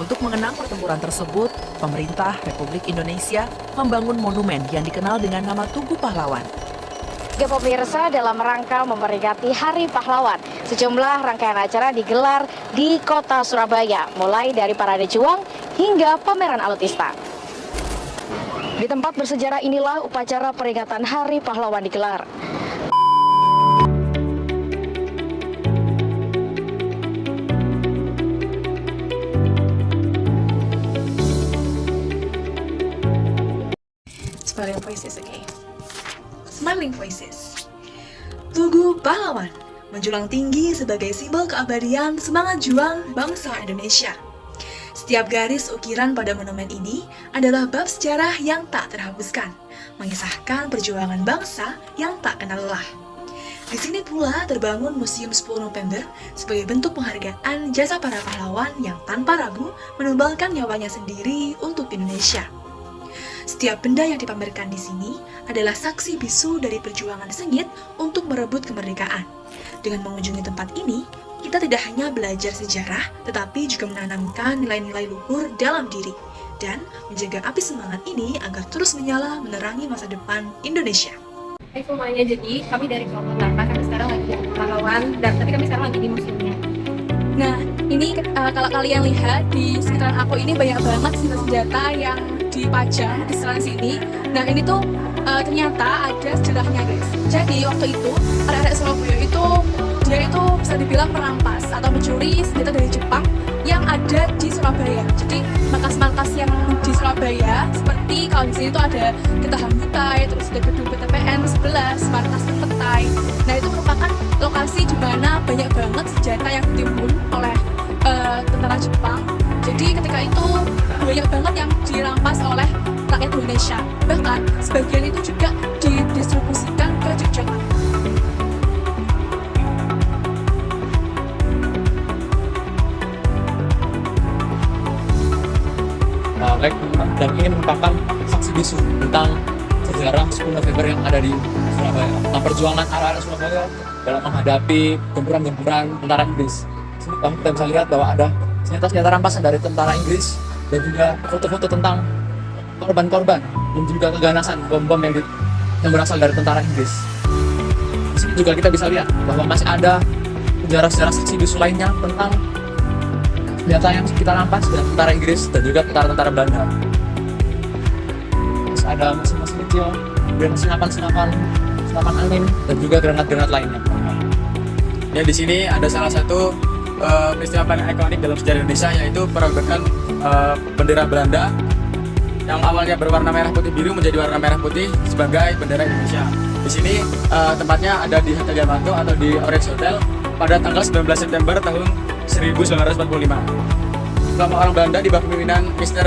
Untuk mengenang pertempuran tersebut, pemerintah Republik Indonesia membangun monumen yang dikenal dengan nama Tugu Pahlawan. Juga pemirsa, dalam rangka memperingati Hari Pahlawan, sejumlah rangkaian acara digelar di kota Surabaya, mulai dari parade juang hingga pameran alutsista. Di tempat bersejarah inilah upacara peringatan Hari Pahlawan digelar. Smiling Voices, okay. Smiling Voices. Tugu Pahlawan menjulang tinggi sebagai simbol keabadian semangat juang bangsa Indonesia. Setiap garis ukiran pada monumen ini adalah bab sejarah yang tak terhapuskan, mengisahkan perjuangan bangsa yang tak kenal lelah. Di sini pula terbangun Museum 10 November sebagai bentuk penghargaan jasa para pahlawan yang tanpa ragu menumbangkan nyawanya sendiri untuk Indonesia. Setiap benda yang dipamerkan di sini adalah saksi bisu dari perjuangan sengit untuk merebut kemerdekaan. Dengan mengunjungi tempat ini, kita tidak hanya belajar sejarah, tetapi juga menanamkan nilai-nilai luhur dalam diri dan menjaga api semangat ini agar terus menyala menerangi masa depan Indonesia. Hai semuanya, jadi kami dari kelompok 8, kami sekarang lagi di pahlawan, dan tapi kami sekarang lagi di museumnya. Nah, ini kalau kalian lihat di sekitaran aku ini banyak banget senjata yang dipajang di sekitar sini. Nah, ini tuh ternyata ada sejarahnya, guys. Jadi waktu itu arek-arek Surabaya itu dia itu bisa dibilang merampas atau mencuri senjata dari Jepang yang ada di Surabaya. Jadi markas-markas yang di Surabaya seperti kalau di sini tuh ada Getahan Butai, terus ada gedung PTPN 11, markas Petai. Nah, itu merupakan lokasi di mana banyak banget senjata yang ditimbun oleh tentara Jepang. Jadi ketika itu banyak banget yang dirampas oleh rakyat Indonesia. Bahkan sebagian itu juga didistribusikan ke Yogyakarta. Dan ini merupakan saksi bisu tentang sejarah 10 November yang ada di Surabaya, tentang perjuangan arah-arah Surabaya dalam menghadapi gempuran-gempuran tentara Inggris. Sini kita bisa lihat bahwa ada senjata-senjata rampasan dari tentara Inggris dan juga foto-foto tentang korban-korban dan juga keganasan bom-bom yang berasal dari tentara Inggris. Di sini juga kita bisa lihat bahwa masih ada sejarah-sejarah saksi bisu lainnya tentang senjata yang kita rampas dari tentara Inggris dan juga tentara-tentara Belanda. Terus ada mesin-mesin kecil dan senapan angin dan juga granat-granat lainnya. Ya, di sini ada salah satu peristiwa paling ikonik dalam sejarah Indonesia, yaitu perobekan bendera Belanda yang awalnya berwarna merah putih biru menjadi warna merah putih sebagai bendera Indonesia. Di sini tempatnya ada di Hotel Yamato atau di Orange Hotel pada tanggal 19 September tahun 1945. Kelompok orang Belanda di bawah kepemimpinan Mr.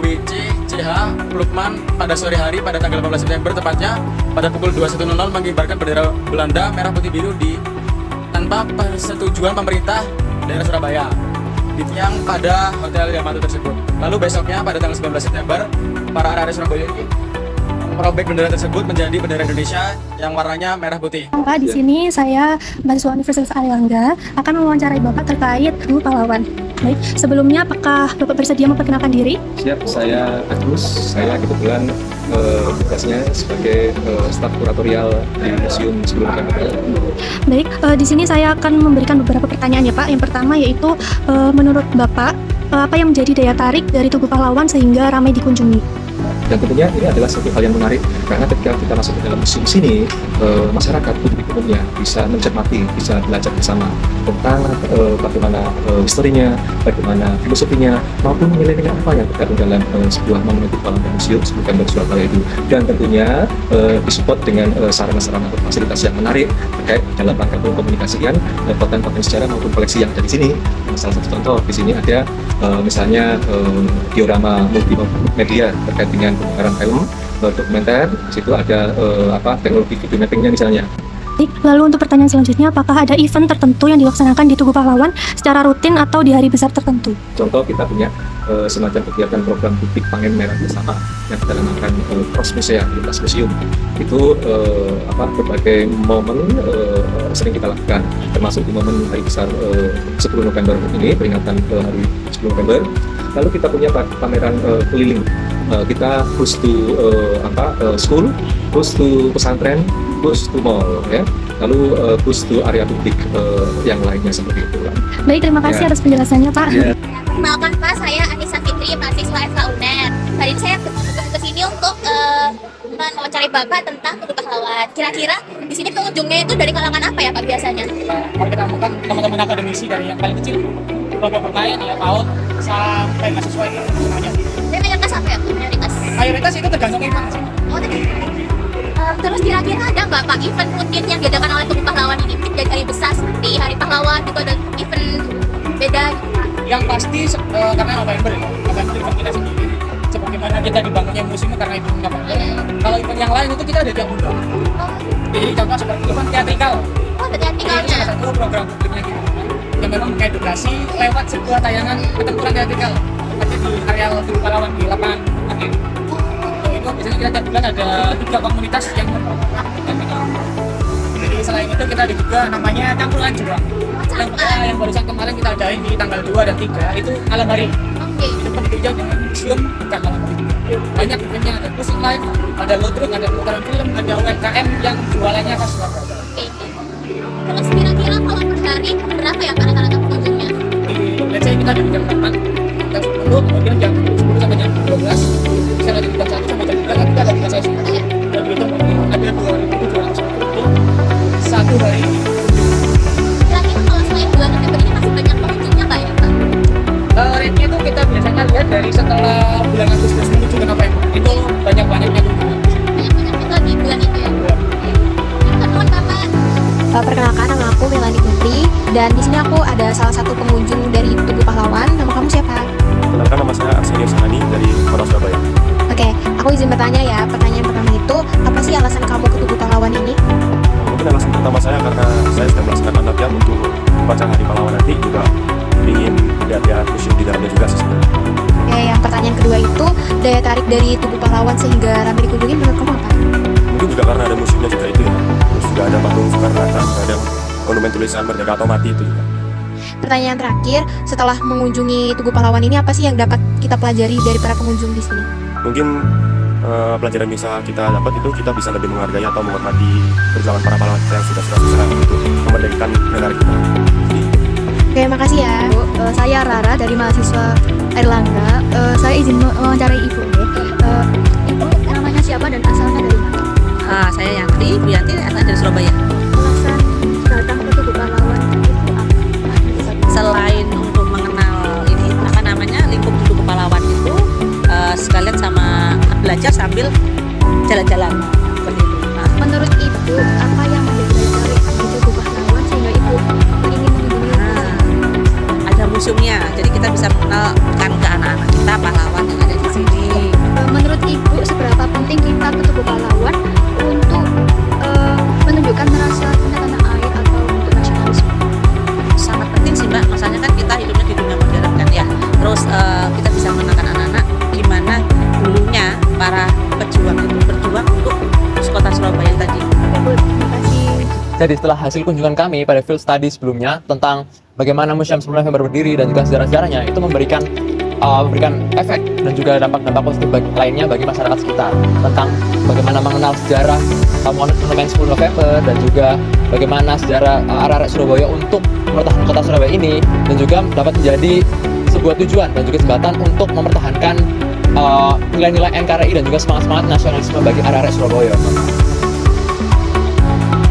W.C. C.H. Plukman pada sore hari pada tanggal 18 September tepatnya pada pukul 21.00 mengibarkan bendera Belanda merah putih biru tanpa persetujuan pemerintah daerah Surabaya di tiang pada Hotel Yamato tersebut. Lalu besoknya pada tanggal 19 September para arek Surabaya ini merobek bendera tersebut menjadi bendera Indonesia yang warnanya merah putih. Pak, di sini saya mahasiswa Universitas Airlangga akan mewawancarai Bapak terkait Tugu Pahlawan. Baik, sebelumnya apakah Bapak bersedia memperkenalkan diri? Siap, saya Agus. Saya kebetulan tugasnya sebagai staf kuratorial di Museum 10 November. Baik, di sini saya akan memberikan beberapa pertanyaan ya Pak. Yang pertama yaitu menurut Bapak apa yang menjadi daya tarik dari Tugu Pahlawan sehingga ramai dikunjungi? Dan tentunya ini adalah satu hal yang menarik karena ketika kita masuk ke dalam museum sini, masyarakat publik umumnya bisa mencermati, bisa belajar bersama tentang bagaimana historinya, bagaimana filosofinya, maupun nilai-nilai apa yang terkandung dalam sebuah monumen Pahlawan museum sebutkan dari Surabaya itu. Dan tentunya disupport dengan sarana-sarana atau fasilitas yang menarik terkait dalam rangka mengkomunikasikan konten-konten sejarah maupun koleksi yang ada di sini. Salah satu contoh di sini ada misalnya diorama multimedia terkait dengan pemutaran film dokumenter. Di situ ada teknologi video mappingnya misalnya. Lalu untuk pertanyaan selanjutnya, apakah ada event tertentu yang dilaksanakan di Tugu Pahlawan secara rutin atau di hari besar tertentu? Contoh kita punya semacam kegiatan program publik Pangen Merah Bersama yang kita namakan Cross Musea, lintas museum. Itu berbagai momen sering kita lakukan, termasuk di momen hari besar 10 November ini, peringatan hari 10 November. Lalu kita punya pameran keliling. Kita push to school, push to pesantren, push to mall, ya. Lalu push to area publik yang lainnya seperti itu. Baik, terima kasih atas penjelasannya, Pak. Perkenalkan Pak, saya Anissa Fitri, mahasiswa FK UNER. Hari ini saya ke sini untuk mencari Bapak tentang Tugu Pahlawan. Kira-kira di sini pengunjungnya itu dari kalangan apa ya Pak biasanya? Kalau kita temukan teman-teman akademisi dari yang paling kecil, kelompok bermain ya PAUD sampai mahasiswa itu semuanya. Dari mayoritas apa ya Bu? Mayoritas itu tergantung event sih. Oh, terus kira-kira ada nggak Pak event rutin yang diadakan oleh Tugu Pahlawan ini? Mungkin dari hari besar seperti Hari Pahlawan juga ada event beda gitu Pak? Yang pasti karena November ya, November event kita sendiri. Sebagaimana kita dibangunnya musim karena event November. Kalau event yang lain itu kita ada tiap bulan. Jadi contoh seperti event teatrikal. Oh, ada teatrikalnya. Ini salah satu program publiknya kita yang memang mengedukasi lewat sebuah tayangan pertempuran teatrikal. Tepatnya di areal Tugu Pahlawan di lapangan Akhir. Itu biasanya kita tiap bulan ada 3 komunitas yang teatrikal. Jadi selain itu kita ada juga namanya campuran juang. Yang barusan kemarin kita adain di tanggal 2 dan 3 itu malam hari. Itu penunjang dengan museum bukan malam hari. Banyak eventnya, ada musik live, ada ludruk, ada putaran film, ada UMKM yang jualannya khas Surabaya. Terus kira-kira kalau per hari berapa ya Pak rata-rata pengunjungnya? Let's say kita dari jam 8, jam 10, kemudian jam 10 sampai jam 12, bisa dari jam 1 sampai jam 3, nanti kita ada 3 sesi. Dan itu ada 2.700 satu hari. Kira-kira kalau selain bulan November ini masih banyak pengunjungnya Pak ya Pak? Rate-nya itu kita biasanya lihat dari setelah bulan Agustus menuju ke November. Itu banyak-banyaknya kunjungan. Banyak-banyak itu di bulan itu ya? Teman Bapak. Perkenalkan, nama aku Melani Putri, dan di sini aku ada salah satu pengunjung dari Tugu Pahlawan. Nama kamu siapa? Kenalkan, nama saya Arsenius Sanani dari Kota Surabaya. Oke, aku izin bertanya ya. Pertanyaan pertama itu, apa sih alasan kamu ke Tugu Pahlawan ini? Mungkin alasan pertama saya karena saya sedang melaksanakan latihan untuk upacara Hari Pahlawan nanti, juga ingin lihat-lihat museum di dalamnya juga sih sebenarnya. Oke, yang pertanyaan kedua itu, daya tarik dari Tugu Pahlawan sehingga ramai dikunjungi menurut kamu apa? Mungkin juga karena ada museumnya juga itu ya. Terus juga ada patung Soekarno-Hatta, ada monumen tulisan Merdeka atau Mati itu juga. Pertanyaan terakhir, setelah mengunjungi Tugu Pahlawan ini, apa sih yang dapat kita pelajari dari para pengunjung di sini? Mungkin pelajaran yang bisa kita dapat itu kita bisa lebih menghargai atau menghormati perjuangan para pahlawan kita yang sudah susah untuk memerdekakan negara kita. Oke, makasih ya. Bu, saya Rara dari mahasiswa Airlangga. Saya izin mewawancarai Ibu. Ibu namanya siapa dan asalnya dari mana? Saya Yanti, Bu Yanti, asal dari Surabaya. Alasan datang ke Tugu Pahlawan itu apa? Selain untuk mengenal ini apa namanya lingkup Tugu Pahlawan itu, sekalian sama belajar sambil jalan-jalan. Seperti itu. Menurut Ibu, apa yang menjadi daya tarik di Tugu Pahlawan sehingga Ibu ingin mengunjungi? Ada museumnya, jadi kita bisa mengenalkan ke anak-anak kita pahlawan yang ada di sini. Menurut Ibu, seberapa penting kita ke Tugu Pahlawan untuk menunjukkan rasa cinta tanah air atau untuk nasionalisme? Sangat penting sih Mbak, masalahnya kan kita hidupnya di dunia modern kan ya. Terus kita bisa mengenalkan anak-anak gimana dulunya para pejuang itu berjuang untuk kota Surabaya tadi. Terima kasih. Jadi setelah hasil kunjungan kami pada field study sebelumnya tentang bagaimana Museum 10 November berdiri dan juga sejarah-sejarahnya, itu memberikan efek dan juga dampak-dampak positif lainnya bagi masyarakat sekitar, tentang bagaimana mengenal sejarah monumen 10 November dan juga bagaimana sejarah arek-arek Surabaya untuk mempertahankan kota Surabaya ini, dan juga dapat menjadi sebuah tujuan dan juga jembatan untuk mempertahankan nilai-nilai NKRI dan juga semangat-semangat nasionalisme bagi arek-arek Surabaya.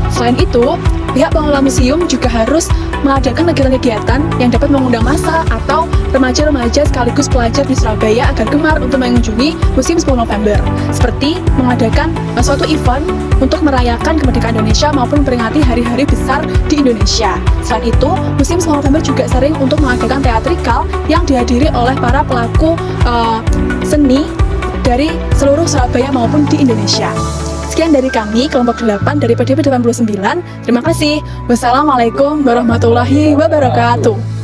Selain itu, pihak pengelola museum juga harus mengadakan kegiatan-kegiatan yang dapat mengundang massa atau remaja-remaja sekaligus pelajar di Surabaya agar gemar untuk mengunjungi Museum 10 November. Seperti mengadakan suatu event untuk merayakan kemerdekaan Indonesia maupun memperingati hari-hari besar di Indonesia. Selain itu, Museum 10 November juga sering untuk mengadakan teatrikal yang dihadiri oleh para pelaku seni dari seluruh Surabaya maupun di Indonesia. Sekian dari kami, kelompok 8 dari PDP 89. Terima kasih. Wassalamualaikum warahmatullahi wabarakatuh.